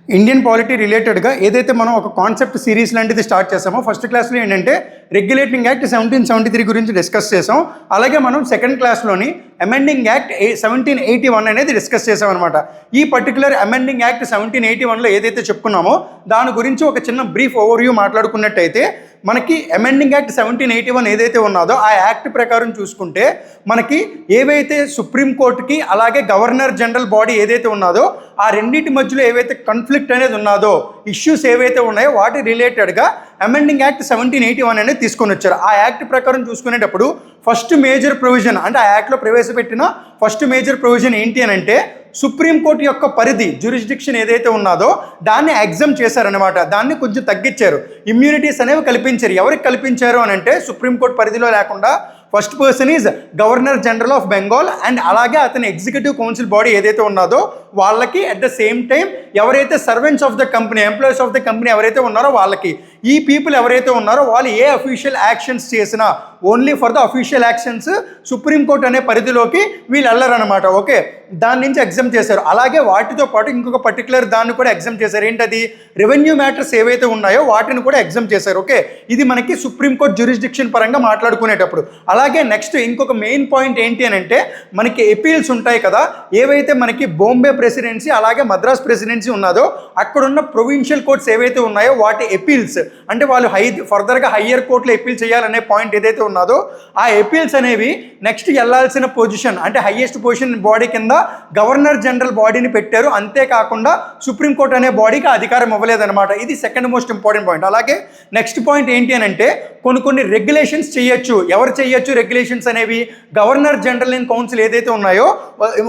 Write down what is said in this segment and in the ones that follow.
Indian polity రిలేటెడ్గా ఏదైతే మనం ఒక కాన్సెప్ట్ సిరీస్ లాంటిది స్టార్ట్ చేసామో ఫస్ట్ క్లాస్లో ఏంటంటే రెగ్యులేటింగ్ యాక్ట్ 1773 గురించి డిస్కస్ చేసాం. అలాగే మనం సెకండ్ క్లాస్లోని అమెండింగ్ యాక్ట్ 1781 అనేది డిస్కస్ చేసాం అనమాట. ఈ పర్టికులర్ అమెండింగ్ యాక్ట్ 1781లో ఏదైతే చెప్పుకున్నామో దాని గురించి ఒక చిన్న బ్రీఫ్ ఓవర్వ్యూ మాట్లాడుకున్నట్టయితే మనకి అమెండింగ్ యాక్ట్ 1781 ఏదైతే ఉన్నదో ఆ యాక్ట్ ప్రకారం చూసుకుంటే మనకి ఏవైతే సుప్రీంకోర్టుకి అలాగే గవర్నర్ జనరల్ బాడీ ఏదైతే ఉన్నదో ఆ రెండింటి మధ్యలో ఏవైతే కాన్ఫ్లిక్ట్ అనేది ఉన్నదో ఇష్యూస్ ఏవైతే ఉన్నాయో వాటి రిలేటెడ్గా అమెండింగ్ యాక్ట్ 1781 అనేది తీసుకొని వచ్చారు. ఆ యాక్ట్ ప్రకారం చూసుకునేటప్పుడు ఫస్ట్ మేజర్ ప్రొవిజన్ అంటే ఆ యాక్ట్లో ప్రవేశపెట్టిన ఫస్ట్ మేజర్ ప్రొవిజన్ ఏంటి అని అంటే సుప్రీంకోర్టు యొక్క పరిధి జ్యూరిస్డిక్షన్ ఏదైతే ఉన్నదో దాన్ని ఎగ్జామ్ చేశారనమాట. దాన్ని కొంచెం తగ్గించారు, ఇమ్యూనిటీస్ అనేవి కల్పించారు. ఎవరికి కల్పించారు అని అంటే సుప్రీంకోర్టు పరిధిలో లేకుండా first person is governor general of Bengal and అలాగే అతని ఎగ్జిక్యూటివ్ కౌన్సిల్ బాడీ ఏదైతే ఉన్నదో వాళ్ళకి అట్ ద సేమ్ టైం ఎవరైతే servants of the company employees of the company ఎవరైతే ఉన్నారో వాళ్ళకి ఈ పీపుల్ ఎవరైతే ఉన్నారో వాళ్ళు ఏ అఫీషియల్ యాక్షన్స్ చేసినా only for the official actions supreme court అనే పరిధిలోకి వీళ్ళు వెళ్ళారనమాట. ఓకే, దాని నుంచి ఎగ్జామ్ చేశారు. అలాగే వాటితో పాటు ఇంకొక పర్టికులర్ దాన్ని కూడా ఎగ్జామ్ చేశారు. ఏంటది? రెవెన్యూ మ్యాటర్స్ ఏవైతే ఉన్నాయో వాటిని కూడా ఎగ్జామ్ చేశారు. ఓకే, ఇది మనకి సుప్రీంకోర్టు జ్యూరిస్డిక్షన్ పరంగా మాట్లాడుకునేటప్పుడు. అలాగే నెక్స్ట్ ఇంకొక మెయిన్ పాయింట్ ఏంటి అని అంటే మనకి ఎపీల్స్ ఉంటాయి కదా, ఏవైతే మనకి బాంబే ప్రెసిడెన్సీ అలాగే మద్రాస్ ప్రెసిడెన్సీ ఉన్నదో అక్కడున్న ప్రొవిన్షియల్ కోర్ట్స్ ఏవైతే ఉన్నాయో వాటి ఎపీల్స్ అంటే వాళ్ళు ఫర్దర్గా హయ్యర్ కోర్టులో ఎపీల్ చేయాలనే పాయింట్ ఏదైతే ఉన్నదో ఆ ఎపీల్స్ అనేవి నెక్స్ట్ వెళ్లాల్సిన పొజిషన్ అంటే హయ్యెస్ట్ పొజిషన్ బాడీ కింద గవర్నర్ జనరల్ బాడీని పెట్టారు. అంతేకాకుండా సుప్రీంకోర్టు అనే బాడీకి అధికారం ఇవ్వలేదన్నమాట. ఇది సెకండ్ మోస్ట్ ఇంపార్టెంట్ పాయింట్. అలాగే నెక్స్ట్ పాయింట్ ఏంటి అని అంటే కొన్ని రెగ్యులేషన్స్ చేయొచ్చు. ఎవరు చేయొచ్చు రెగ్యులేషన్స్ అనేవి? గవర్నర్ జనరల్ ఇన్ కౌన్సిల్ ఏదైతే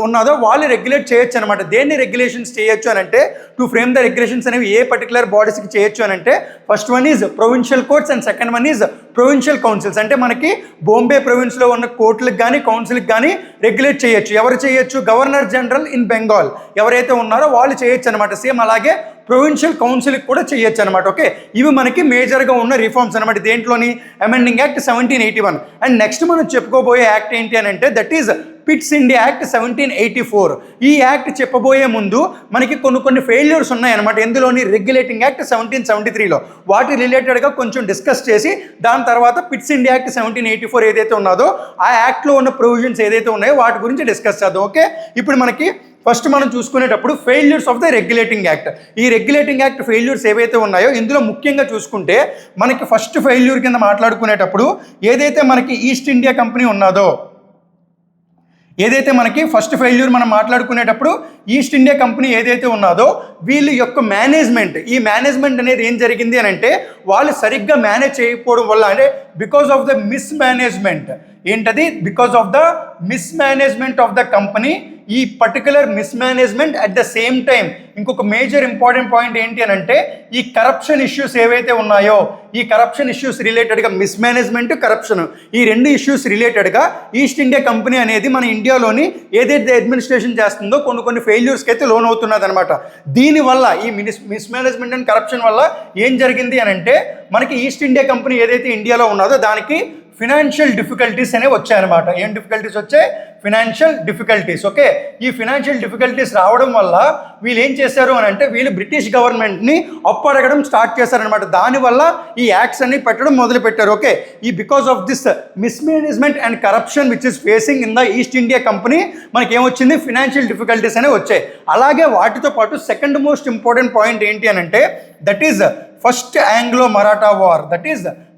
ఉన్నదో వాళ్ళు రెగ్యులేట్ చేయొచ్చు అనమాట. దేన్ని రెగ్యులేషన్స్ చేయొచ్చు అని అంటే టు ఫ్రేమ్ ద రెగ్యులేషన్స్ అనేవి ఏ పర్టికులర్ బాడీస్కి చేయొచ్చు అని అంటే first one is provincial courts and second one is provincial councils. అంటే మనకి బాంబే ప్రొవిన్స్లో ఉన్న కోర్టులకు కానీ కౌన్సిల్కి కానీ రెగ్యులేట్ చేయొచ్చు. ఎవరు చేయొచ్చు? గవర్నర్ జనరల్ ఇన్ బెంగాల్ ఎవరైతే ఉన్నారో వాళ్ళు చేయొచ్చు అనమాట. సేమ్ అలాగే ప్రొవిన్షియల్ కౌన్సిల్కి కూడా చేయొచ్చు అనమాట. ఓకే, ఇవి మనకి మేజర్గా ఉన్న రిఫార్మ్స్ అనమాట దేంట్లోని అమెండింగ్ యాక్ట్ 1781. అండ్ నెక్స్ట్ మనం చెప్పుకోబోయే యాక్ట్ ఏంటి అని అంటే that is Pitt's India act 1784. ఈ యాక్ట్ చెప్పబోయే ముందు మనకి కొన్ని ఫెయిల్యూర్స్ ఉన్నాయన్నమాట. ఎందులోని? రెగ్యులేటింగ్ యాక్ట్ 1773లో. వాటి రిలేటెడ్గా కొంచెం డిస్కస్ చేసి దాని తర్వాత పిట్స్ ఇండియా యాక్ట్ 1784 ఏదైతే ఉన్నదో ఆ యాక్ట్లో ఉన్న ప్రొవిజన్స్ ఏదైతే ఉన్నాయో వాటి గురించి డిస్కస్ చేద్దాం. ఓకే, ఇప్పుడు మనకి ఫస్ట్ మనం చూసుకునేటప్పుడు failures of the regulating act. ఈ రెగ్యులేటింగ్ యాక్ట్ ఫెయిల్యూర్స్ ఏవైతే ఉన్నాయో ఇందులో ముఖ్యంగా చూసుకుంటే మనకి ఫస్ట్ ఫెయిల్యూర్ కింద మాట్లాడుకునేటప్పుడు ఏదైతే మనకి ఈస్ట్ ఇండియా కంపెనీ ఉన్నదో ఫస్ట్ ఫెయిల్యూర్ మనం మాట్లాడుకునేటప్పుడు ఈస్ట్ ఇండియా కంపెనీ ఏదైతే ఉన్నదో వీళ్ళ యొక్క మేనేజ్మెంట్, ఈ మేనేజ్మెంట్ అనేది ఏం జరిగింది అని అంటే వాళ్ళు సరిగ్గా మేనేజ్ చేయకపోవడం వల్ల అంటే బికాస్ ఆఫ్ ద మిస్మేనేజ్మెంట్. ఏంటది? Because of the mismanagement of the company. ఈ particular mismanagement at the same time ఇంకొక మేజర్ ఇంపార్టెంట్ పాయింట్ ఏంటి అని అంటే ఈ కరప్షన్ ఇష్యూస్ ఏవైతే ఉన్నాయో ఈ కరప్షన్ ఇష్యూస్ రిలేటెడ్గా మిస్మేనేజ్మెంట్, కరప్షన్ ఈ రెండు ఇష్యూస్ రిలేటెడ్గా ఈస్ట్ ఇండియా కంపెనీ అనేది మన ఇండియాలోని ఏదైతే అడ్మినిస్ట్రేషన్ చేస్తుందో కొన్ని ఫెయిల్యూర్స్కి అయితే లోన్ అవుతున్నది అనమాట. దీనివల్ల ఈ మిస్మేనేజ్మెంట్ అండ్ కరప్షన్ వల్ల ఏం జరిగింది అని అంటే మనకి ఈస్ట్ ఇండియా కంపెనీ ఏదైతే ఇండియాలో ఉన్నదో దానికి ఫినాన్షియల్ డిఫికల్టీస్ అనేవి వచ్చాయన్నమాట. ఏం డిఫికల్టీస్ వచ్చాయి? Financial difficulties. ఓకే, ఈ ఫినాన్షియల్ డిఫికల్టీస్ రావడం వల్ల వీళ్ళు ఏం చేశారు అని అంటే వీళ్ళు బ్రిటిష్ గవర్నమెంట్ని అప్పు అడగడం స్టార్ట్ చేశారనమాట. దానివల్ల ఈ యాక్ట్స్ అన్ని పెట్టడం మొదలుపెట్టారు. ఓకే, ఈ because of this mismanagement and corruption which is facing in the east India company మనకి ఏమొచ్చింది? ఫినాన్షియల్ డిఫికల్టీస్ అనేవి వచ్చాయి. అలాగే వాటితో పాటు సెకండ్ మోస్ట్ ఇంపార్టెంట్ పాయింట్ ఏంటి అని అంటే that is first Anglo Maratha war.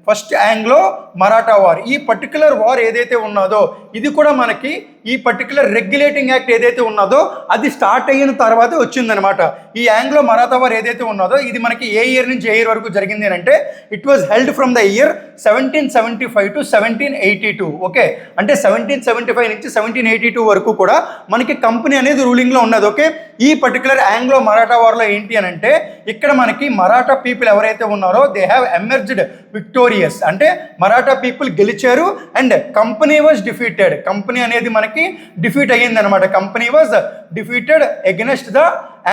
First Anglo Maratha war. ఈ పర్టికులర్ వార్ ఏదైతే ఉన్నదో ఇది కూడా మనకి ఈ పర్టికులర్ రెగ్యులేటింగ్ యాక్ట్ ఏదైతే ఉన్నదో అది స్టార్ట్ అయిన తర్వాత వచ్చిందనమాట. ఈ ఆంగ్లో మరాఠా వార్ ఏదైతే ఉన్నదో ఇది మనకి ఏ ఇయర్ నుంచి ఏ ఇయర్ వరకు జరిగింది అని అంటే it was held from the year 1775 to 1782. Okay, అంటే 1775 నుంచి 1782 వరకు కూడా మనకి కంపెనీ అనేది రూలింగ్లో ఉన్నది. ఓకే, ఈ పర్టికులర్ ఆంగ్లో మరాఠా వార్లో ఏంటి అని అంటే ఇక్కడ మనకి మరాఠా పీపుల్ ఎవరైతే ఉన్నారో దే హ్యావ్ ఎమర్జ్డ్ విక్టోరియస్. అంటే మరాఠా పీపుల్ గెలిచారు and company was defeated. Company అనేది మనకి డిఫీట్ అయ్యింది అనమాట. Company was defeated against the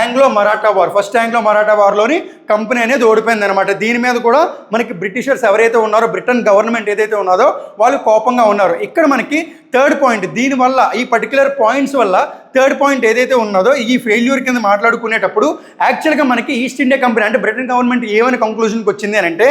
Anglo Maratha war, first Anglo Maratha వార్లోని కంపెనీ అనేది ఓడిపోయింది అనమాట. దీని మీద కూడా మనకి బ్రిటిషర్స్ ఎవరైతే ఉన్నారో, బ్రిటన్ గవర్నమెంట్ ఏదైతే ఉన్నదో వాళ్ళు కోపంగా ఉన్నారు. ఇక్కడ మనకి థర్డ్ పాయింట్, దీనివల్ల ఈ పర్టికులర్ పాయింట్స్ వల్ల థర్డ్ పాయింట్ ఏదైతే ఉన్నదో ఈ ఫెయిల్యూర్ కింద మాట్లాడుకునేటప్పుడు యాక్చువల్గా మనకి ఈస్ట్ ఇండియా కంపెనీ అంటే బ్రిటన్ గవర్నమెంట్ ఏమని కంక్లూజన్కి వచ్చింది అని అంటే,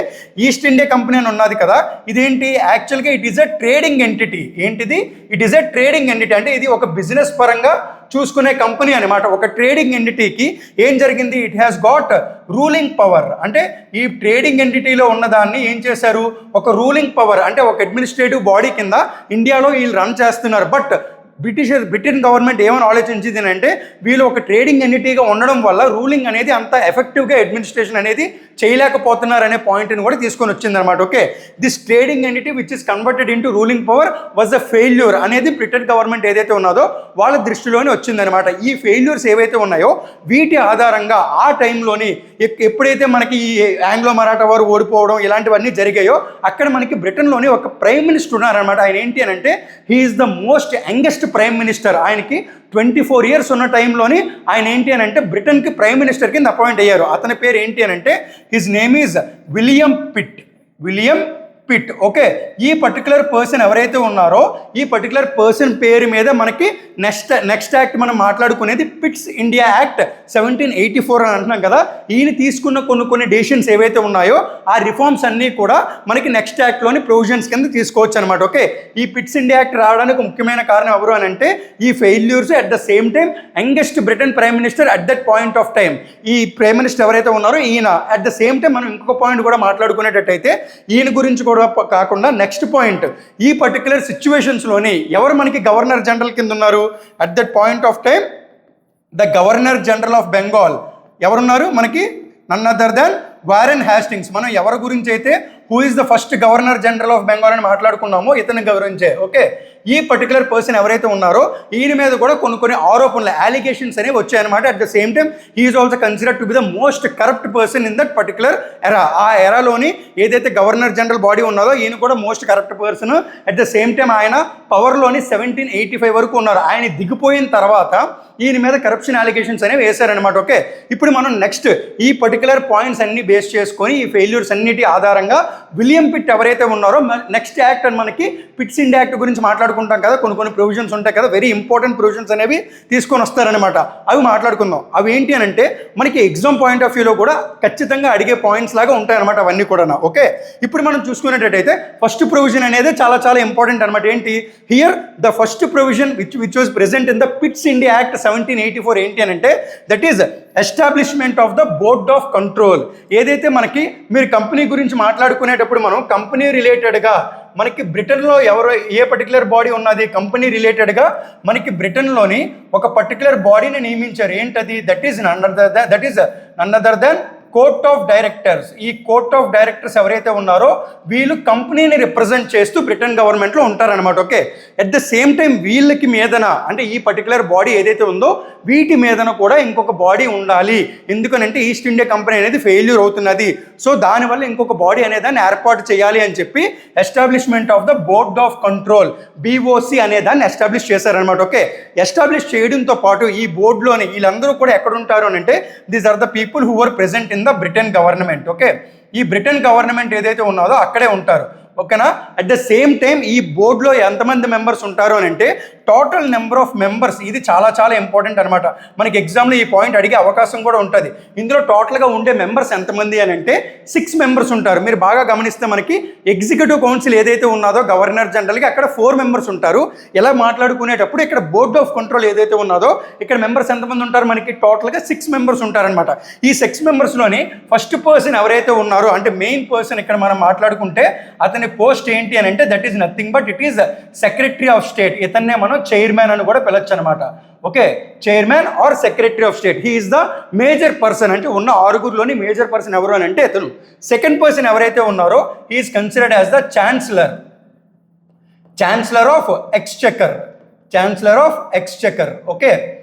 ఈస్ట్ ఇండియా కంపెనీ అని ఉన్నది కదా, ఇదేంటి యాక్చువల్గా it is a trading entity. ఏంటిది? It is a trading entity, అంటే ఇది ఒక బిజినెస్ పరంగా చూసుకునే కంపెనీ అనమాట. ఒక ట్రేడింగ్ ఎంటిటీకి ఏం జరిగింది, it has got ruling power. అంటే ఈ ట్రేడింగ్ ఎంటిటీలో ఉన్నదాన్ని ఏం చేశారు, ఒక రూలింగ్ పవర్ అంటే ఒక అడ్మినిస్ట్రేటివ్ బాడీ కింద ఇండియాలో వీళ్ళు రన్ చేస్తున్నారు. బట్ బ్రిటన్ గవర్నమెంట్ ఏమని ఆలోచించింది అంటే, వీళ్ళు ఒక ట్రేడింగ్ ఎంటిటీగా ఉండడం వల్ల రూలింగ్ అనేది అంత ఎఫెక్టివ్గా అడ్మినిస్ట్రేషన్ అనేది చేయలేకపోతున్నారు అనే పాయింట్ని కూడా తీసుకొని వచ్చిందనమాట. Okay, this trading entity which is converted into ruling power was a failure అనేది బ్రిటన్ గవర్నమెంట్ ఏదైతే ఉన్నదో వాళ్ళ దృష్టిలోనే వచ్చిందనమాట. ఈ ఫెయిల్యూర్స్ ఏవైతే ఉన్నాయో వీటి ఆధారంగా ఆ టైంలోని ఎప్పుడైతే మనకి ఈ ఆంగ్లో మరాఠా వారు ఓడిపోవడం ఇలాంటివన్నీ జరిగాయో అక్కడ మనకి బ్రిటన్లోని ఒక ప్రైమ్ మినిస్టర్ ఉన్నారనమాట. ఆయన ఏంటి అని అంటే, he is the most youngest prime minister. ఆయనకి 24 years ఉన్న టైంలోని ఆయన ఏంటి అని అంటే బ్రిటన్కి ప్రైమ్ మినిస్టర్ కింద అపాయింట్ అయ్యారు. అతని పేరు ఏంటి అని అంటే, his name is William Pitt. Okay, ఈ పర్టికులర్ పర్సన్ ఎవరైతే ఉన్నారో ఈ పర్టికులర్ పర్సన్ పేరు మీద మనకి నెక్స్ట్ యాక్ట్ మనం మాట్లాడుకునేది పిట్స్ ఇండియా యాక్ట్ 1784 అని అంటున్నాం కదా. ఈయన తీసుకున్న కొన్ని డెసిషన్స్ ఏవైతే ఉన్నాయో ఆ రిఫార్మ్స్ అన్నీ కూడా మనకి నెక్స్ట్ యాక్ట్లోని ప్రొవిజన్స్ కింద తీసుకోవచ్చు అనమాట. ఓకే, ఈ పిట్స్ ఇండియా యాక్ట్ రావడానికి ముఖ్యమైన కారణం ఎవరు అని అంటే, ఈ failures at the same time youngest Britain prime minister at that point of time. ఈ ప్రైమ్ మినిస్టర్ ఎవరైతే ఉన్నారో ఈయన అట్ ద సేమ్ టైం మనం ఇంకొక పాయింట్ కూడా మాట్లాడుకునేటట్టయితే, ఈయన గురించి కూడా కాకుండా నెక్స్ట్ పాయింట్, ఈ పర్టికులర్ సిచ్యువేషన్స్లోని ఎవరు మనకి గవర్నర్ జనరల్ కింద ఉన్నారు at that point of time? The governor general of Bengal ఎవరున్నారు మనకి? None other than Warren Hastings. మనం ఎవరి గురించి అయితే who is the first governor general of Bengal అని మాట్లాడుకున్నామో ఇతని గురించే. ఓకే, ఈ పర్టికులర్ పర్సన్ ఎవరైతే ఉన్నారో ఈయన మీద కూడా కొన్ని ఆరోపణలు, అలిగేషన్స్ అనేవి వచ్చాయన్నమాట. At the same time he is also considered to be the most corrupt person in that particular ఎరా. ఆ ఎరాలోని ఏదైతే గవర్నర్ జనరల్ బాడీ ఉన్నదో ఈయన కూడా most corrupt person. At the same time ఆయన పవర్లోని 1785 వరకు ఉన్నారు. ఆయన దిగిపోయిన తర్వాత ఈయన మీద కరప్షన్ అలిగేషన్స్ అనేవి వేశారనమాట. ఓకే, ఇప్పుడు మనం నెక్స్ట్ ఈ పర్టికులర్ పాయింట్స్ అన్ని బేస్ చేసుకొని ఈ ఫెయిల్యూర్స్ అన్నిటి ఆధారంగా విలియం పిట్ ఎవరైతే ఉన్నారో నెక్స్ట్ యాక్ట్ అని మనకి పిట్స్ ఇండియా యాక్ట్ గురించి మాట్లాడుకుంటాం కదా, కొన్ని ప్రొవిజన్స్ ఉంటాయి కదా, వెరీ ఇంపార్టెంట్ ప్రొవిజన్స్ అనేవి తీసుకొని వస్తారనమాట. అవి మాట్లాడుకుందాం. అవి ఏంటి అని అంటే మనకి ఎగ్జామ్ పాయింట్ ఆఫ్ వ్యూలో కూడా ఖచ్చితంగా అడిగే పాయింట్స్ లాగా ఉంటాయన్నమాట అవన్నీ కూడా. ఓకే, ఇప్పుడు మనం చూసుకునేటట్టయితే ఫస్ట్ ప్రొవిజన్ అనేది చాలా ఇంపార్టెంట్ అనమాట. ఏంటి? Here the first provision which was present in the Pitt's India act 1784 ఏంటి అని అంటే, that is establishment of the board of control. ఏదైతే మనకి మీరు కంపెనీ గురించి మాట్లాడుకునేటప్పుడు మనం కంపెనీ రిలేటెడ్గా మనకి బ్రిటన్లో ఏ పర్టికులర్ బాడీ ఉన్నది కంపెనీ రిలేటెడ్గా మనకి బ్రిటన్లోని ఒక పర్టికులర్ బాడీని నియమించారు. ఏంటది? That is none other then court of directors. ఈ కోర్ట్ ఆఫ్ డైరెక్టర్స్ ఎవరైతే ఉన్నారో వీళ్ళు కంపెనీని రిప్రజెంట్ చేస్తూ బ్రిటన్ గవర్నమెంట్లో ఉంటారనమాట. Okay, at the same time వీళ్ళకి మీదన అంటే ఈ పర్టికులర్ బాడీ ఏదైతే ఉందో వీటి మీదన కూడా ఇంకొక బాడీ ఉండాలి. ఎందుకనంటే ఈస్ట్ ఇండియా కంపెనీ అనేది ఫెయిల్యూర్ అవుతున్నది. సో దానివల్ల ఇంకొక బాడీ అనేదాన్ని ఏర్పాటు చేయాలి అని చెప్పి establishment of the board of control BOC అనేదాన్ని ఎస్టాబ్లిష్ చేశారనమాట. ఓకే, ఎస్టాబ్లిష్ చేయడంతో పాటు ఈ బోర్డులోని వీళ్ళందరూ కూడా ఎక్కడ ఉంటారు అని అంటే, these are the people who are present in the Britain government. Okay, ఈ బ్రిటన్ గవర్నమెంట్ ఏదైతే ఉన్నదో అక్కడే ఉంటారు. ఓకేనా? అట్ ద సేమ్ టైం ఈ బోర్డులో ఎంతమంది మెంబర్స్ ఉంటారు అని అంటే టోటల్ నెంబర్ ఆఫ్ మెంబర్స్. ఇది చాలా ఇంపార్టెంట్ అనమాట. మనకి ఎగ్జామ్లో ఈ పాయింట్ అడిగే అవకాశం కూడా ఉంటుంది. ఇందులో టోటల్గా ఉండే మెంబర్స్ ఎంతమంది అని అంటే 6 మెంబర్స్ ఉంటారు. మీరు బాగా గమనిస్తే మనకి ఎగ్జిక్యూటివ్ కౌన్సిల్ ఏదైతే ఉన్నదో గవర్నర్ జనరల్గా అక్కడ 4 మెంబర్స్ ఉంటారు. ఇలా మాట్లాడుకునేటప్పుడు ఇక్కడ బోర్డ్ ఆఫ్ కంట్రోల్ ఏదైతే ఉన్నదో ఇక్కడ మెంబర్స్ ఎంతమంది ఉంటారు? మనకి టోటల్గా 6 మెంబర్స్ ఉంటారనమాట. ఈ 6 మెంబర్స్లోని ఫస్ట్ పర్సన్ ఎవరైతే ఉన్నారో అంటే మెయిన్ పర్సన్ ఇక్కడ మనం మాట్లాడుకుంటే అతని పోస్ట్ ఏంటి అని అంటే that is nothing but it is secretary of state. ఇతన్నే మనం చైర్మన్ అని కూడా పిలవచ్చు అనమాట. Okay, chairman or secretary of state. He is the major person. అంటే ఉన్న 6గురిలోని మేజర్ పర్సన్ ఎవరు అని అంటే ఇతను. సెకండ్ పర్సన్ ఎవరైతే ఉన్నారో he is considered as the chancellor of Exchequer. Okay,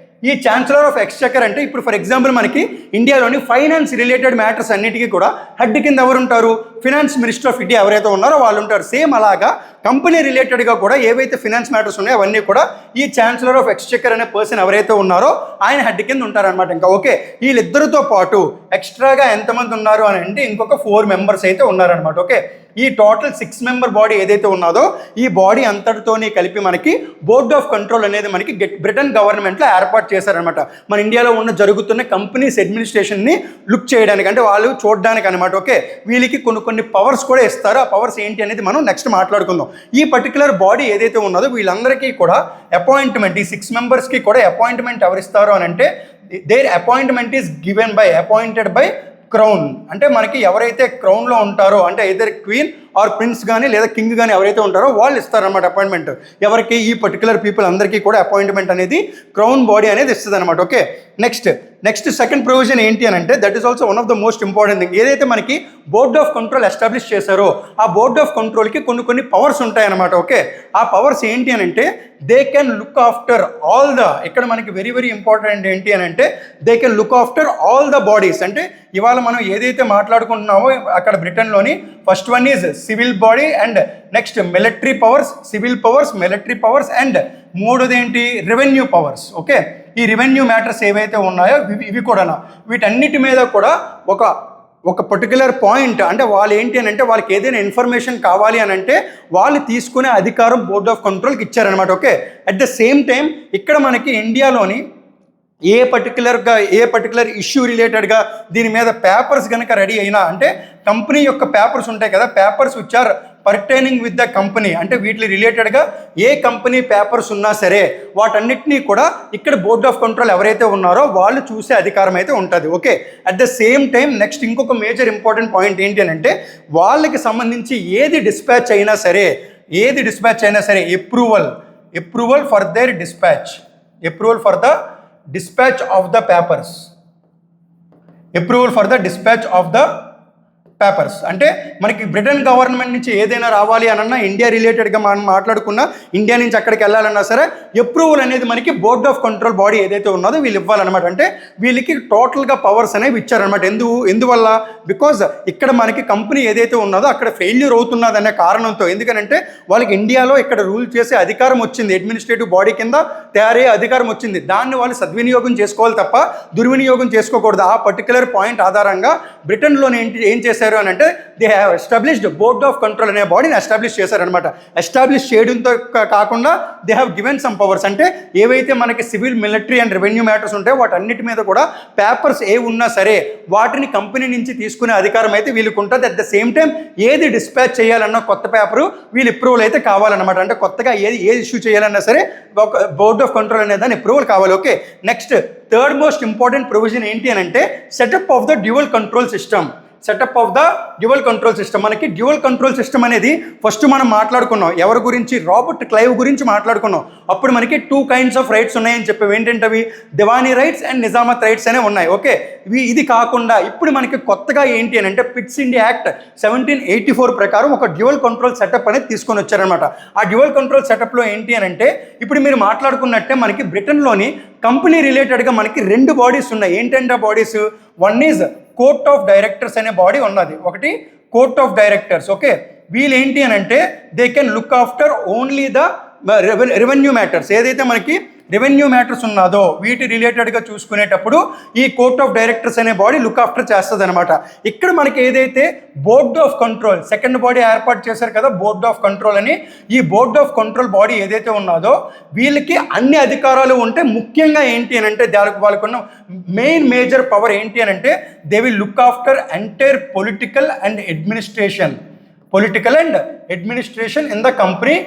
ఈ ఛాన్సలర్ ఆఫ్ ఎక్స్చెకర్ అంటే ఇప్పుడు ఫర్ ఎగ్జాంపుల్ మనకి ఇండియాలోని ఫైనాన్స్ రిలేటెడ్ మ్యాటర్స్ అన్నిటికీ కూడా హెడ్ కింద ఎవరు ఉంటారు? ఫినాన్స్ మినిస్టర్ ఆఫ్ ఇండియా ఎవరైతే ఉన్నారో వాళ్ళు ఉంటారు. సేమ్ అలాగా కంపెనీ రిలేటెడ్గా కూడా ఏవైతే ఫినాన్స్ మ్యాటర్స్ ఉన్నాయో అవన్నీ కూడా ఈ ఛాన్సలర్ ఆఫ్ ఎక్స్చెకర్ అనే పర్సన్ ఎవరైతే ఉన్నారో ఆయన హెడ్ కింద ఉంటారనమాట. ఇంకా ఓకే, వీళ్ళిద్దరితో పాటు ఎక్స్ట్రాగా ఎంతమంది ఉన్నారు అని అంటే ఇంకొక 4 మెంబర్స్ అయితే ఉన్నారనమాట. ఓకే, ఈ టోటల్ 6 మెంబర్ బాడీ ఏదైతే ఉన్నదో ఈ బాడీ అంతటితోనే కలిపి మనకి బోర్డ్ ఆఫ్ కంట్రోల్ అనేది మనకి బ్రిటన్ గవర్నమెంట్లో ఏర్పాటు చేశారనమాట. మన ఇండియాలో ఉన్న జరుగుతున్న కంపెనీస్ అడ్మినిస్ట్రేషన్ని లుక్ చేయడానికి, అంటే వాళ్ళు చూడడానికి అనమాట. ఓకే, వీళ్ళకి కొన్ని పవర్స్ కూడా ఇస్తారు. ఆ పవర్స్ ఏంటి అనేది మనం నెక్స్ట్ మాట్లాడుకుందాం. ఈ పర్టికులర్ బాడీ ఏదైతే ఉన్నదో వీళ్ళందరికీ కూడా అపాయింట్మెంట్, ఈ 6 మెంబర్స్కి కూడా అపాయింట్మెంట్ ఎవరిస్తారు అని అంటే there appointment is given by, appointed by crown. అంటే మనకి ఎవరైతే క్రౌన్లో ఉంటారో అంటే ఇద్దరు క్వీన్ ఆర్ ప్రిన్స్ కానీ లేదా కింగ్ కానీ ఎవరైతే ఉంటారో వాళ్ళు ఇస్తారనమాట అపాయింట్మెంట్. ఎవరికి? ఈ పర్టికులర్ పీపుల్ అందరికీ కూడా అపాయింట్మెంట్ అనేది క్రౌన్ బాడీ అనేది ఇస్తుంది అనమాట. ఓకే, నెక్స్ట్ సెకండ్ ప్రొవిజన్ ఏంటి అని అంటే that is also one of the most important thing. ఏదైతే మనకి బోర్డ్ ఆఫ్ కంట్రోల్ ఎస్టాబ్లిష్ చేశారో ఆ బోర్డ్ ఆఫ్ కంట్రోల్కి కొన్ని పవర్స్ ఉంటాయన్నమాట. ఓకే, ఆ పవర్స్ ఏంటి అని అంటే they can look after all the, ఇక్కడ మనకి వెరీ వెరీ ఇంపార్టెంట్ ఏంటి అని అంటే they can look after all the bodies. అంటే ఇవాళ మనం ఏదైతే మాట్లాడుకుంటున్నామో అక్కడ బ్రిటన్లోని first one is civil body and next military powers, civil powers, military powers and మూడోది ఏంటి? Revenue powers. ఓకే, ఈ రెవెన్యూ మ్యాటర్స్ ఏవైతే ఉన్నాయో ఇవి కూడా వీటన్నిటి మీద కూడా ఒక పర్టికులర్ పాయింట్, అంటే వాళ్ళు ఏంటి అని అంటే వాళ్ళకి ఏదైనా ఇన్ఫర్మేషన్ కావాలి అని అంటే వాళ్ళు తీసుకునే అధికారం బోర్డ్ ఆఫ్ కంట్రోల్కి ఇచ్చారనమాట. Okay, at the same time ఇక్కడ మనకి ఇండియాలోని ఏ పర్టికులర్ ఇష్యూ రిలేటెడ్గా దీని మీద పేపర్స్ కనుక రెడీ అయినా అంటే కంపెనీ యొక్క పేపర్స్ ఉంటాయి కదా, papers which are pertaining with the company, అంటే వీటి రిలేటెడ్గా ఏ కంపెనీ పేపర్స్ ఉన్నా సరే వాటన్నిటినీ కూడా ఇక్కడ బోర్డ్ ఆఫ్ కంట్రోల్ ఎవరైతే ఉన్నారో వాళ్ళు చూసే అధికారం అయితే ఉంటుంది. Okay, at the same time next ఇంకొక మేజర్ ఇంపార్టెంట్ పాయింట్ ఏంటి అని అంటే వాళ్ళకి సంబంధించి ఏది డిస్పాచ్ అయినా సరే approval for their dispatch, approval for the dispatch of the papers, approval for the dispatch of the papers. అంటే మనకి బ్రిటన్ గవర్నమెంట్ నుంచి ఏదైనా రావాలి అనన్నా ఇండియా రిలేటెడ్గా మనం మాట్లాడుకున్నా ఇండియా నుంచి అక్కడికి వెళ్ళాలన్నా సరే అప్రూవల్ అనేది మనకి బోర్డ్ ఆఫ్ కంట్రోల్ బాడీ ఏదైతే ఉన్నదో వీళ్ళు ఇవ్వాలన్నమాట. అంటే వీళ్ళకి టోటల్గా పవర్స్ అనేవి ఇచ్చారనమాట. ఎందువల్ల? బికాజ్ ఇక్కడ మనకి కంపెనీ ఏదైతే ఉన్నదో అక్కడ ఫెయిల్యూర్ అవుతున్నది అనే కారణంతో. ఎందుకనంటే వాళ్ళకి ఇండియాలో ఇక్కడ రూల్ చేసే అధికారం వచ్చింది, అడ్మినిస్ట్రేటివ్ బాడీ కింద తయారయ్యే అధికారం వచ్చింది. దాన్ని వాళ్ళు సద్వినియోగం చేసుకోవాలి తప్ప దుర్వినియోగం చేసుకోకూడదు. ఆ పర్టికులర్ పాయింట్ ఆధారంగా బ్రిటన్లోనే ఏం చేశారు అని అంటే they have established board of control అనే బాడీని ఎస్టాబ్లిష్ చేశారనమాట. ఎస్టాబ్లిష్ చేయడంతో కాకుండా they have given some powers. అంటే ఏవైతే మనకి civil, military and revenue matters ఉంటాయో వాటన్నిటి మీద కూడా పేపర్స్ ఏ ఉన్నా సరే వాటిని కంపెనీ నుంచి తీసుకునే అధికారం అయితే వీళ్ళకి ఉంటుంది. అట్ ద సేమ్ టైం ఏది డిస్పాచ్ చేయాలన్నా కొత్త పేపరు వీళ్ళు అప్రూవల్ అయితే కావాలన్నమాట. అంటే కొత్తగా ఏది ఇష్యూ చేయాలన్నా సరే ఒక బోర్డ్ ఆఫ్ కంట్రోల్ అనే దాని అప్రూవల్ కావాలి. Okay, next third most important provision ఏంటి అని అంటే setup of the dual control system. Setup of the dual control system. మనకి డ్యూయల్ కంట్రోల్ సిస్టమ్ అనేది ఫస్ట్ మనం మాట్లాడుకున్నాం ఎవరి గురించి? రాబర్ట్ క్లైవ్ గురించి మాట్లాడుకున్నాం. అప్పుడు మనకి 2 kinds ఆఫ్ రైట్స్ ఉన్నాయని చెప్పి ఏంటంటే అవి Diwani rights and Nizamat rights అనే ఉన్నాయి. ఓకే, ఇది కాకుండా ఇప్పుడు మనకి కొత్తగా ఏంటి అని అంటే పిట్స్ ఇండియా యాక్ట్ 1784 ప్రకారం ఒక డ్యూయల్ కంట్రోల్ సెటప్ అనేది తీసుకొని వచ్చారనమాట. ఆ డ్యూయల్ కంట్రోల్ సెటప్లో ఏంటి అని అంటే ఇప్పుడు మీరు మాట్లాడుకున్నట్టే మనకి బ్రిటన్లోని కంపెనీ రిలేటెడ్గా మనకి 2 బాడీస్ ఉన్నాయి. ఏంటంటే ఆ bodies? One is court of directors అనే బాడీ ఉన్నది, ఒకటి కోర్ట్ ఆఫ్ డైరెక్టర్స్. ఓకే, వీళ్ళు ఏంటి అని అంటే they can look after only the revenue matters. ఏదైతే మనకి రెవెన్యూ మ్యాటర్స్ ఉన్నదో వీటి రిలేటెడ్గా చూసుకునేటప్పుడు ఈ కోర్ట్ ఆఫ్ డైరెక్టర్స్ అనే బాడీ లుక్ ఆఫ్టర్ చేస్తుంది అనమాట. ఇక్కడ మనకి ఏదైతే board of control second body ఏర్పాటు చేశారు కదా బోర్డ్ ఆఫ్ కంట్రోల్ అని, ఈ బోర్డ్ ఆఫ్ కంట్రోల్ బాడీ ఏదైతే ఉన్నదో వీళ్ళకి అన్ని అధికారాలు ఉంటే ముఖ్యంగా ఏంటి అని అంటే వాళ్ళకున్న మేజర్ పవర్ ఏంటి అని అంటే they will look after entire political and administration in the company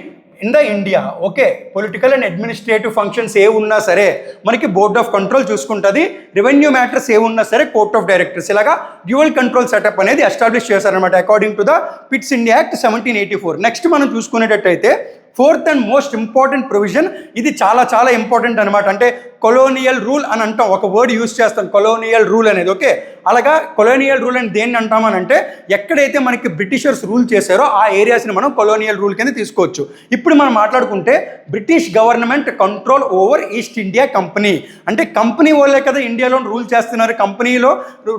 in the India. Okay, political and administrative functions ఏ ఉన్నా సరే మనకి బోర్డ్ ఆఫ్ కంట్రోల్ చూసుకుంటుంది. రెవెన్యూ మ్యాటర్స్ ఏ ఉన్నా సరే కోర్ట్ ఆఫ్ డైరెక్టర్స్. ఇలాగా డ్యూయల్ కంట్రోల్ సెటప్ అనేది ఎస్టాబ్లిష్ చేశారనమాట according to the Pitt's India act 1784. Next మనం చూసుకునేటట్టయితే fourth and most important provision, ఇది చాలా చాలా ఇంపార్టెంట్ అనమాట. అంటే కొలోనియల్ రూల్ అని అంటాం, ఒక వర్డ్ యూస్ చేస్తాం కొలోనియల్ రూల్ అనేది. ఓకే, అలాగా కొలోనియల్ రూల్ అని దేన్ని అంటామనంటే ఎక్కడైతే మనకి బ్రిటిషర్స్ రూల్ చేశారో ఆ ఏరియాస్ని మనం కొలోనియల్ రూల్ కింద తీసుకోవచ్చు. ఇప్పుడు మనం మాట్లాడుకుంటే British government control over east India company. అంటే కంపెనీ వాళ్ళే కదా ఇండియాలో రూల్ చేస్తున్నారు, కంపెనీలో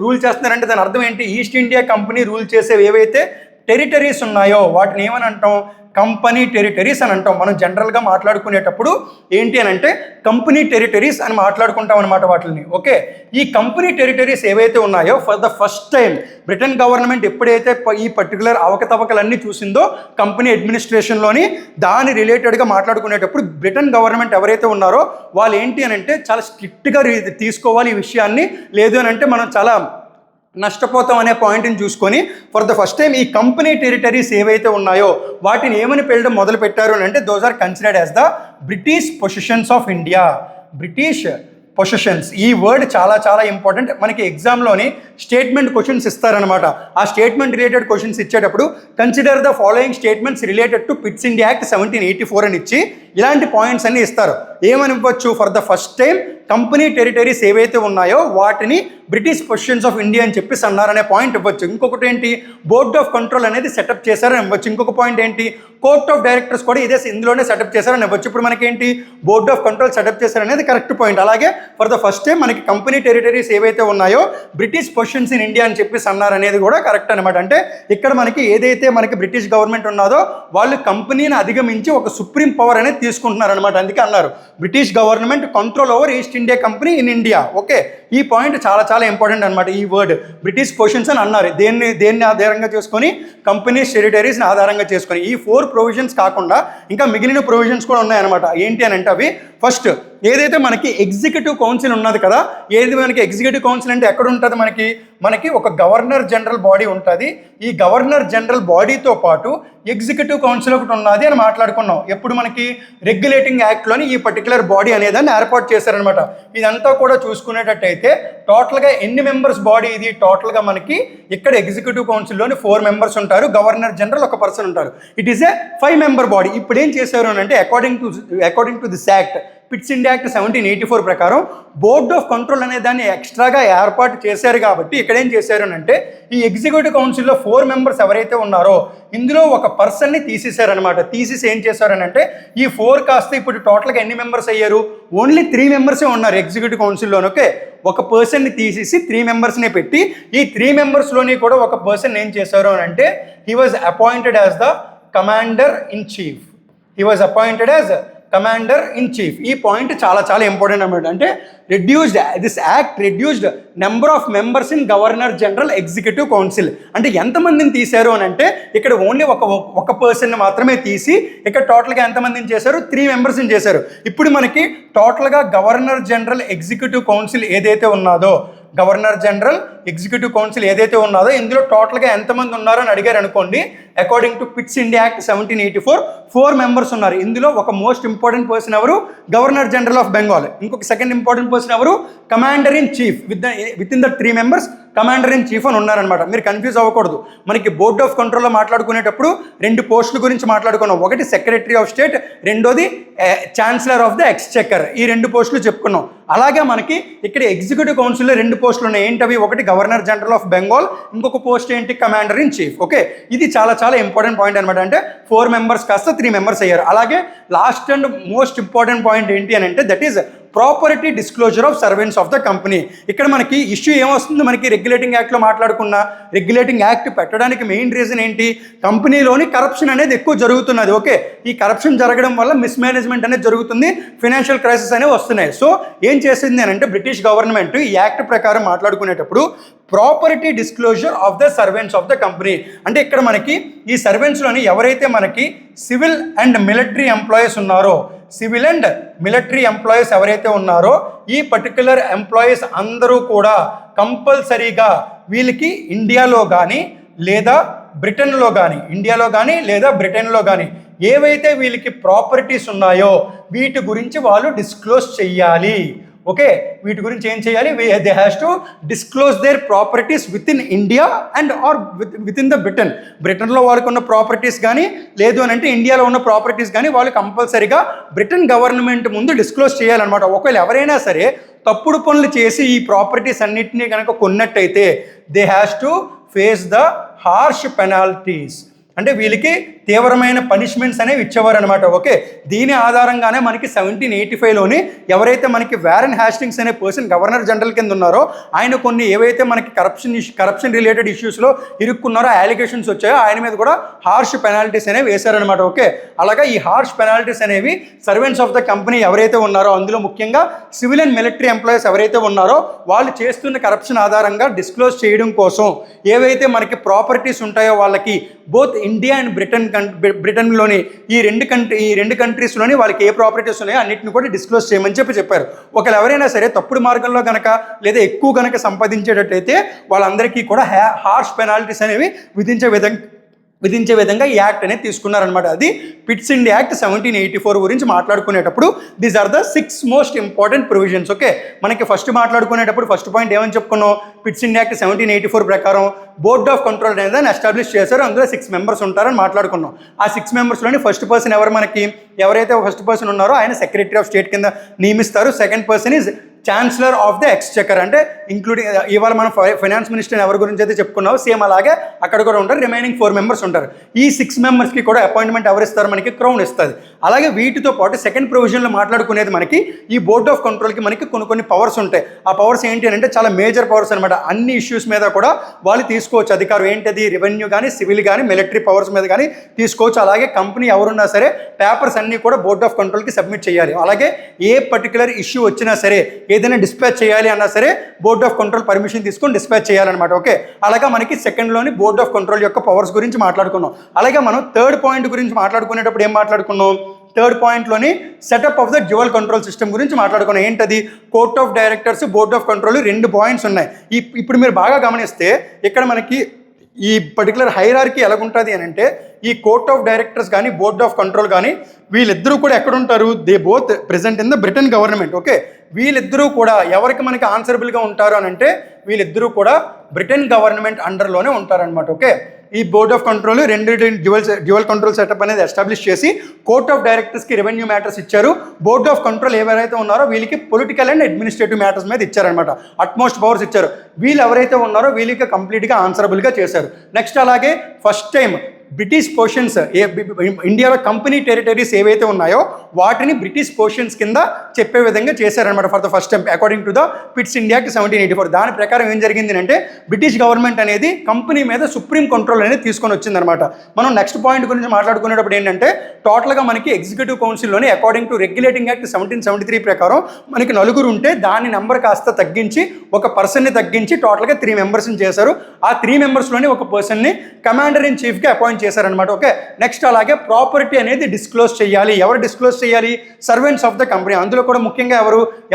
రూల్ చేస్తున్నారంటే దాని అర్థం ఏంటి? ఈస్ట్ ఇండియా కంపెనీ రూల్ చేసేవి ఏవైతే టెరిటరీస్ ఉన్నాయో వాటిని ఏమని అంటాం? కంపెనీ టెరిటరీస్ అని అంటాం. మనం జనరల్గా మాట్లాడుకునేటప్పుడు ఏంటి అని అంటే కంపెనీ టెరిటరీస్ అని మాట్లాడుకుంటాం అనమాట వాటిని. ఓకే, ఈ కంపెనీ టెరిటరీస్ ఏవైతే ఉన్నాయో for the first time Britain government ఎప్పుడైతే ఈ పర్టికులర్ అవకతవకలన్నీ చూసిందో కంపెనీ అడ్మినిస్ట్రేషన్లోని, దాని రిలేటెడ్గా మాట్లాడుకునేటప్పుడు బ్రిటన్ గవర్నమెంట్ ఎవరైతే ఉన్నారో వాళ్ళు ఏంటి అని అంటే చాలా స్ట్రిక్ట్గా తీసుకోవాలి ఈ విషయాన్ని, లేదు అని అంటే మనం చాలా నష్టపోతాం అనే పాయింట్ని చూసుకొని ఫర్ ద ఫస్ట్ టైం ఈ కంపెనీ టెరిటరీస్ ఏవైతే ఉన్నాయో వాటిని ఏమని పిలవడం మొదలు పెట్టారు అని అంటే those are considered as the British possessions of India. British possessions, ఈ వర్డ్ చాలా చాలా ఇంపార్టెంట్. మనకి ఎగ్జామ్లోని స్టేట్మెంట్ క్వశ్చన్స్ ఇస్తారనమాట. ఆ స్టేట్మెంట్ రిలేటెడ్ క్వశ్చన్స్ ఇచ్చేటప్పుడు consider the following statements related to Pitt's India act 1784 అని ఇచ్చి ఇలాంటి పాయింట్స్ అన్ని ఇస్తారు. ఏమని ఇవ్వచ్చు? For the first time company territories ఏవైతే ఉన్నాయో వాటిని బ్రిటిష్ పొజిషన్స్ ఆఫ్ ఇండియా అని చెప్పేసి అన్నారనే పాయింట్ ఇవ్వచ్చు. ఇంకొకటి ఏంటి? బోర్డ్ ఆఫ్ కంట్రోల్ అనేది సెటప్ చేశారని ఇవ్వచ్చు. ఇంకొక పాయింట్ ఏంటి? కోర్ట్ ఆఫ్ డైరెక్టర్స్ కూడా ఇందులోనే సెటప్ చేశారని ఇవ్వచ్చు. ఇప్పుడు మనకేంటి? బోర్డ్ ఆఫ్ కంట్రోల్ సెటప్ చేశారనేది కరెక్ట్ పాయింట్. అలాగే ఫర్ ద ఫస్ట్ టైం మనకి కంపెనీ టెరిటరీస్ ఏవైతే ఉన్నాయో బ్రిటిష్ పొజిషన్స్ ఇన్ ఇండియా అని చెప్పేసి అన్నారనేది కూడా కరెక్ట్ అనమాట. అంటే ఇక్కడ మనకి ఏదైతే మనకి బ్రిటిష్ గవర్నమెంట్ ఉన్నదో వాళ్ళు కంపెనీని అధిగమించి ఒక సుప్రీం పవర్ అనేది తీసుకుంటున్నారనమాట. అందుకే అన్నారు British government control over east India company in India. Okay, ఈ పాయింట్ చాలా చాలా ఇంపార్టెంట్ అనమాట. ఈ వర్డ్ బ్రిటిష్ పొజిషన్స్ అని అన్నారు. దేన్ని ఆధారంగా చేసుకొని? కంపెనీస్ టెరిటరీస్ని ఆధారంగా చేసుకొని. ఈ 4 ప్రొవిజన్స్ కాకుండా ఇంకా మిగిలిన ప్రొవిజన్స్ కూడా ఉన్నాయన్నమాట. ఏంటి అని అంటే అవి ఫస్ట్ ఏదైతే మనకి ఎగ్జిక్యూటివ్ కౌన్సిల్ ఉన్నది కదా, ఏది మనకి ఎగ్జిక్యూటివ్ కౌన్సిల్ అంటే ఎక్కడ ఉంటుంది? మనకి ఒక గవర్నర్ జనరల్ బాడీ ఉంటుంది. ఈ గవర్నర్ జనరల్ బాడీతో పాటు ఎగ్జిక్యూటివ్ కౌన్సిల్ ఒకటి ఉన్నది అని మాట్లాడుకున్నాం. ఎప్పుడు మనకి రెగ్యులేటింగ్ యాక్ట్లోని ఈ పర్టికులర్ బాడీ అనేదాన్ని ఏర్పాటు చేశారనమాట. ఇదంతా కూడా చూసుకునేటట్టయితే టోటల్గా ఎన్ని మెంబర్స్ బాడీ ఇది? టోటల్గా మనకి ఇక్కడ ఎగ్జిక్యూటివ్ కౌన్సిల్లోని 4 మెంబర్స్ ఉంటారు, గవర్నర్ జనరల్ ఒక పర్సన్ ఉంటారు. It is a 5 member body. ఇప్పుడు ఏం చేశారు అని అంటే according to this act, pits India act 1784 ప్రకారం బోర్డ్ ఆఫ్ కంట్రోల్ అనే దాన్ని ఎక్స్ట్రాగా ఏర్పాటు చేశారు. కాబట్టి ఇక్కడ ఏం చేశారు అని అంటే ఈ ఎగ్జిక్యూటివ్ కౌన్సిల్లో 4 మెంబర్స్ ఎవరైతే ఉన్నారో ఇందులో ఒక పర్సన్ని తీసేశారనమాట. తీసేసి ఏం చేశారని అంటే ఈ 4 కాస్త ఇప్పుడు టోటల్గా ఎన్ని మెంబర్స్ అయ్యారు? ఓన్లీ 3 మెంబర్సే ఉన్నారు ఎగ్జిక్యూటివ్ కౌన్సిల్లోనే. ఓకే, ఒక పర్సన్ని తీసేసి 3 మెంబర్స్ని పెట్టి ఈ 3 మెంబర్స్లోని కూడా ఒక పర్సన్ ఏం చేశారు అని అంటే he was appointed as the commander in chief. He was appointed as commander in chief. ఈ పాయింట్ చాలా చాలా ఇంపార్టెంట్ అనమాట. అంటే this act reduced number of members in governor general executive council. అంటే ఎంతమందిని తీశారు అని అంటే ఇక్కడ ఓన్లీ ఒక పర్సన్ మాత్రమే తీసి ఇక్కడ టోటల్గా ఎంతమందిని చేశారు? 3 మెంబర్స్ని చేశారు. ఇప్పుడు మనకి టోటల్గా గవర్నర్ జనరల్ ఎగ్జిక్యూటివ్ కౌన్సిల్ ఏదైతే ఉన్నదో, గవర్నర్ జనరల్ ఎగ్జిక్యూటివ్ కౌన్సిల్ ఏదైతే ఉన్నదో ఇందులో టోటల్గా ఎంతమంది ఉన్నారో అని అడిగారు అనుకోండి. According to Pitt's India act 1784 4 members ఉన్నారు. ఇందులో ఒక మోస్ట్ ఇంపార్టెంట్ పర్సన్ ఎవరు? Governor general of Bengal. ఇంకొక సెకండ్ ఇంపార్టెంట్ పర్సన్ ఎవరు? Commander in chief. With in the 3 members commander in chief అని ఉన్నారనమాట. మీరు కన్ఫ్యూజ్ అవ్వకూడదు. మనకి బోర్డ్ ఆఫ్ కంట్రోల్లో మాట్లాడుకునేటప్పుడు 2 పోస్టుల గురించి మాట్లాడుకున్నాం. ఒకటి సెక్రటరీ ఆఫ్ స్టేట్, రెండోది ఛాన్సలర్ ఆఫ్ ద ఎక్స్చెకర్. ఈ 2 పోస్టులు చెప్పుకున్నాం. అలాగే మనకి ఇక్కడ ఎగ్జిక్యూటివ్ కౌన్సిల్లో 2 పోస్టులు ఉన్నాయి. ఏంటవి? ఒకటి గవర్నర్ జనరల్ ఆఫ్ బెంగాల్, ఇంకొక పోస్ట్ ఏంటి? Commander in chief. ఓకే, ఇది చాలా చాలా ఇంపార్టెంట్ పాయింట్ అనమాట. అంటే 4 మెంబర్స్ కాస్త 3 మెంబర్స్ అయ్యారు. అలాగే last and most important point ఏంటి అని అంటే that is property disclosure of servants of the company. ఇక్కడ మనకి ఇష్యూ ఏమొస్తుంది? మనకి రెగ్యులేటింగ్ యాక్ట్లో మాట్లాడుకున్న రెగ్యులేటింగ్ యాక్ట్ పెట్టడానికి మెయిన్ రీజన్ ఏంటి? కంపెనీలోని కరప్షన్ అనేది ఎక్కువ జరుగుతున్నది. ఓకే, ఈ కరప్షన్ జరగడం వల్ల మిస్మేనేజ్మెంట్ అనేది జరుగుతుంది, ఫైనాన్షియల్ క్రైసిస్ అనేవి వస్తున్నాయి. సో ఏం చేసింది అని అంటే బ్రిటిష్ గవర్నమెంట్ ఈ యాక్ట్ ప్రకారం మాట్లాడుకునేటప్పుడు property disclosure of the servants of the company. అంటే ఇక్కడ మనకి ఈ సర్వెంట్స్లోని ఎవరైతే మనకి సివిల్ అండ్ మిలిటరీ ఎంప్లాయీస్ ఉన్నారో, సివిల్ అండ్ మిలిటరీ ఎంప్లాయీస్ ఎవరైతే ఉన్నారో ఈ పర్టికులర్ ఎంప్లాయీస్ అందరూ కూడా కంపల్సరీగా వీళ్ళకి ఇండియాలో కానీ లేదా బ్రిటన్లో కానీ ఏవైతే వీళ్ళకి ప్రాపర్టీస్ ఉన్నాయో వీటి గురించి వాళ్ళు డిస్క్లోజ్ చెయ్యాలి. ఓకే, వీటి గురించి ఏం చేయాలి, they has to disclose their properties within India and or within the బ్రిటన్లో వాళ్ళకు ఉన్న ప్రాపర్టీస్ కానీ లేదు అని అంటే ఇండియాలో ఉన్న ప్రాపర్టీస్ కానీ వాళ్ళు కంపల్సరీగా బ్రిటన్ గవర్నమెంట్ ముందు డిస్క్లోజ్ చేయాలన్నమాట. ఒకవేళ ఎవరైనా సరే తప్పుడు పనులు చేసి ఈ ప్రాపర్టీస్ అన్నింటినీ కనుక కొన్నట్టయితే they has to face the harsh penalties, అంటే వీళ్ళకి తీవ్రమైన పనిష్మెంట్స్ అనేవి ఇచ్చేవారు అనమాట. ఓకే, దీని ఆధారంగానే మనకి 1785లోని ఎవరైతే మనకి వారెన్ హ్యాస్టింగ్స్ అనే పర్సన్ గవర్నర్ జనరల్ కింద ఉన్నారో ఆయన కొన్ని ఏవైతే మనకి కరప్షన్ రిలేటెడ్ ఇష్యూస్లో ఇరుక్కున్నారో అలిగేషన్స్ వచ్చాయో ఆయన మీద కూడా హార్ష్ పెనాల్టీస్ అనేవి వేశారనమాట. ఓకే, అలాగా ఈ హార్ష్ పెనాల్టీస్ అనేవి సర్వెంట్స్ ఆఫ్ ద కంపెనీ ఎవరైతే ఉన్నారో అందులో ముఖ్యంగా సివిల్ అండ్ మిలిటరీ ఎంప్లాయీస్ ఎవరైతే ఉన్నారో వాళ్ళు చేస్తున్న కరప్షన్ ఆధారంగా డిస్క్లోజ్ చేయడం కోసం ఏవైతే మనకి ప్రాపర్టీస్ ఉంటాయో వాళ్ళకి బోత్ ఇండియా అండ్ బ్రిటన్లోని ఈ రెండు కంట్రీస్లోని వాళ్ళకి ఏ ప్రాపర్టీస్ ఉన్నాయో అన్నింటిని కూడా డిస్క్లోజ్ చేయమని చెప్పారు. ఒకవేళ ఎవరైనా సరే తప్పుడు మార్గంలో కనుక లేదా ఎక్కువ కనుక సంపాదించేటట్టయితే వాళ్ళందరికీ కూడా హార్ష్ పెనాల్టీస్ అనేవి విధించే విధంగా ఈ యాక్ట్ అనేది తీసుకున్నారనమాట. అది పిట్స్ ఇండియా యాక్ట్ 1784 గురించి మాట్లాడుకునేటప్పుడు these are the 6 most important provisions. Okay, మనకి ఫస్ట్ మాట్లాడుకునేటప్పుడు ఫస్ట్ పాయింట్ ఏమని చెప్పుకున్నాం, పిట్స్ ఇండియా యాక్ట్ 1784 ప్రకారం బోర్డ్ ఆఫ్ కంట్రోల్ అనేది ఎస్టాబ్లిష్ చేశారు, అందులో 6 మెంబర్స్ ఉంటారని మాట్లాడుకున్నాం. ఆ 6 మెంబర్స్లోని ఫస్ట్ పర్సన్ ఎవరైతే ఫస్ట్ పర్సన్ ఉన్నారో ఆయన సెక్రటరీ ఆఫ్ స్టేట్ కింద నియమిస్తారు. Second person is chancellor of the exchequer, అంటే ఇంక్లూడింగ్ ఇవాళ మనం ఫైనాన్స్ మినిస్టర్ ఎవరి గురించి అయితే చెప్పుకున్నామో సేమ్ అలాగే అక్కడ కూడా ఉంటారు. రిమైనింగ్ 4 మెంబర్స్ ఉంటారు. ఈ 6 మెంబర్స్కి కూడా అపాయింట్మెంట్ ఎవరు ఇస్తారు, మనకి క్రౌన్ ఇస్తుంది. అలాగే వీటితో పాటు సెకండ్ ప్రొవిజన్లో మాట్లాడుకునేది మనకి ఈ బోర్డ్ ఆఫ్ కంట్రోల్కి మనకి కొన్ని పవర్స్ ఉంటాయి. ఆ పవర్స్ ఏంటి అంటే చాలా మేజర్ పవర్స్ అనమాట. అన్ని ఇష్యూస్ మీద కూడా వాళ్ళు తీసుకోవచ్చు అధికారం. ఏంటది, రెవెన్యూ కానీ సివిల్ కానీ మిలిటరీ పవర్స్ మీద కానీ తీసుకోవచ్చు. అలాగే కంపెనీ ఎవరున్నా సరే పేపర్స్ అన్నీ కూడా బోర్డ్ ఆఫ్ కంట్రోల్కి సబ్మిట్ చేయాలి. అలాగే ఏ పర్టికులర్ ఇష్యూ వచ్చినా సరే ఏదైనా డిస్పాచ్ చేయాలి అన్నా సరే బోర్డ్ ఆఫ్ కంట్రోల్ పర్మిషన్ తీసుకొని డిస్పాచ్ చేయాలన్నమాట. ఓకే, అలాగా మనకి సెకండ్లోని బోర్డ్ ఆఫ్ కంట్రోల్ యొక్క పవర్స్ గురించి మాట్లాడుకున్నాం. అలాగే మనం థర్డ్ పాయింట్ గురించి మాట్లాడుకునేటప్పుడు ఏం మాట్లాడుకున్నాం, థర్డ్ పాయింట్లోని setup of the dual control system గురించి మాట్లాడుకున్నాం. ఏంటది, court of directors board of control 2 points ఉన్నాయి. ఇప్పుడు మీరు బాగా గమనిస్తే ఇక్కడ మనకి ఈ పర్టికులర్ హైరార్కీ ఎలాగుంటుంది అని అంటే ఈ కోర్ట్ ఆఫ్ డైరెక్టర్స్ కానీ బోర్డ్ ఆఫ్ కంట్రోల్ కానీ వీళ్ళిద్దరూ కూడా ఎక్కడుంటారు, they both present in the Britain government. Okay, వీళ్ళిద్దరూ కూడా ఎవరికి మనకి ఆన్సరబుల్గా ఉంటారు అని అంటే వీళ్ళిద్దరూ కూడా బ్రిటన్ గవర్నమెంట్ అండర్లోనే ఉంటారనమాట. ఓకే, ఈ board of control dual control setup అనేది ఎస్టాబ్లిష్ చేసి కోర్ట్ ఆఫ్ డైరెక్టర్స్కి రెవెన్యూ మ్యాటర్స్ ఇచ్చారు. బోర్డ్ ఆఫ్ కంట్రోల్ ఎవరైతే ఉన్నారో వీళ్ళకి పొలిటికల్ అండ్ అడ్మినిస్ట్రేటివ్ మ్యాటర్స్ మీద ఇచ్చారనమాట. అట్మోస్ట్ పవర్స్ ఇచ్చారు. వీళ్ళు ఎవరైతే ఉన్నారో వీళ్ళకి కంప్లీట్గా ఆన్సరబుల్గా చేశారు. నెక్స్ట్ అలాగే ఫస్ట్ టైం బ్రిటిష్ పోర్షన్స్ ఇండియాలో కంపెనీ టెరిటరీస్ ఏవైతే ఉన్నాయో వాటిని బ్రిటిష్ పోర్షన్స్ కింద చెప్పే విధంగా చేశారనమాట for the first time according to the Pitt's India act 1784. దాని ప్రకారం ఏం జరిగింది అంటే బ్రిటిష్ గవర్నమెంట్ అనేది కంపెనీ మీద సుప్రీం కంట్రోల్ అనేది తీసుకొని వచ్చిందనమాట. మనం నెక్స్ట్ పాయింట్ గురించి మాట్లాడుకునేటప్పుడు ఏంటంటే టోటల్గా మనకి ఎగ్జిక్యూటివ్ కౌన్సిల్లోని అకార్డింగ్ టు రెగ్యులేటింగ్ యాక్ట్ 1773 ప్రకారం మనకి 4 ఉంటే దాని నెంబర్ కాస్త తగ్గించి ఒక పర్సన్ని తగ్గించి టోటల్గా 3 మెంబర్స్ని చేశారు. ఆ 3 మెంబర్స్లోని ఒక పర్సన్ని కమాండర్ ఇన్ చీఫ్గా అపాయింట్ చేశారనమాట. ఓకే, నెక్స్ట్ అలాగే ప్రాపర్టీ అనేది డిస్క్లోజ్ చేయాలి. ఎవరు డిస్క్లోజ్ చేయాలి, సర్వెంట్స్ ఆఫ్ ద కంపెనీ. అందులో కూడా ముఖ్యంగా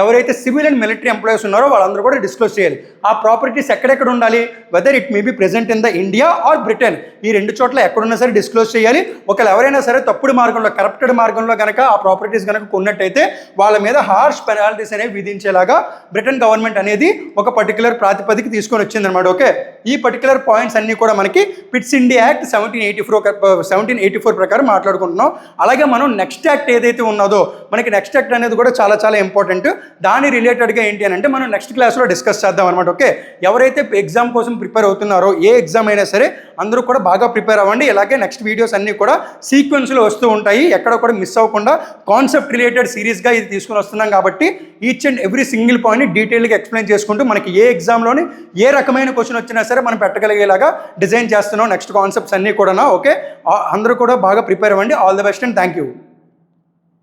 ఎవరైతే సివిల్ అండ్ మిలిటరీ ఎంప్లాయీస్ ఉన్నారో వాళ్ళందరూ కూడా డిస్క్లోజ్ చేయాలి. ఆ ప్రాపర్టీస్ ఎక్కడెక్కడ ఉండాలి, whether it may be present in the India or Britain, ఈ 2 చోట్ల ఎక్కడున్నా సరే డిస్క్లోజ్ చేయాలి. ఒకవేళ ఎవరైనా సరే తప్పుడు మార్గంలో కరప్టెడ్ మార్గంలో కనుక ఆ ప్రాపర్టీస్ కనుక కొన్నట్టయితే వాళ్ళ మీద హార్ష్ పెనాల్టీస్ అనేవి విధించేలాగా బ్రిటన్ గవర్నమెంట్ అనేది ఒక పర్టికులర్ ప్రాతిపదిక తీసుకొని వచ్చిందనమాట. ఓకే, ఈ పర్టికులర్ పాయింట్స్ అన్నీ కూడా మనకి పిట్స్ ఇండియా యాక్ట్ 1784 ప్రకారం మాట్లాడుకుంటున్నాం. అలాగే మనం నెక్స్ట్ యాక్ట్ ఏదైతే ఉన్నదో మనకి నెక్స్ట్ యాక్ట్ అనేది కూడా చాలా చాలా ఇంపార్టెంట్. దాని రిలేటెడ్గా ఏంటి అని అంటే మనం నెక్స్ట్ క్లాస్లో డిస్కస్ చేద్దాం అనమాట. ఓకే, ఎవరైతే ఎగ్జామ్ కోసం ప్రిపేర్ అవుతున్నారో ఏ ఎగ్జామ్ అయినా సరే అందరూ కూడా బాగా ప్రిపేర్ అవ్వండి. ఇలాగే నెక్స్ట్ వీడియోస్ అన్నీ కూడా సీక్వెన్స్లో వస్తూ ఉంటాయి. ఎక్కడ కూడా మిస్ అవ్వకుండా కాన్సెప్ట్ రిలేటెడ్ సిరీస్గా ఇది తీసుకుని వస్తున్నాం కాబట్టి each and every single point డీటెయిల్గా ఎక్స్ప్లెయిన్ చేసుకుంటూ మనకి ఏ ఎగ్జామ్లోని ఏ రకమైన క్వశ్చన్ వచ్చినా సరే మనం పెట్టగలిగేలాగా డిజైన్ చేస్తున్నాం నెక్స్ట్ కాన్సెప్ట్స్ అన్నీ కూడా. ఓకే, అందరూ కూడా బాగా ప్రిపేర్ అవ్వండి. All the best and thank you.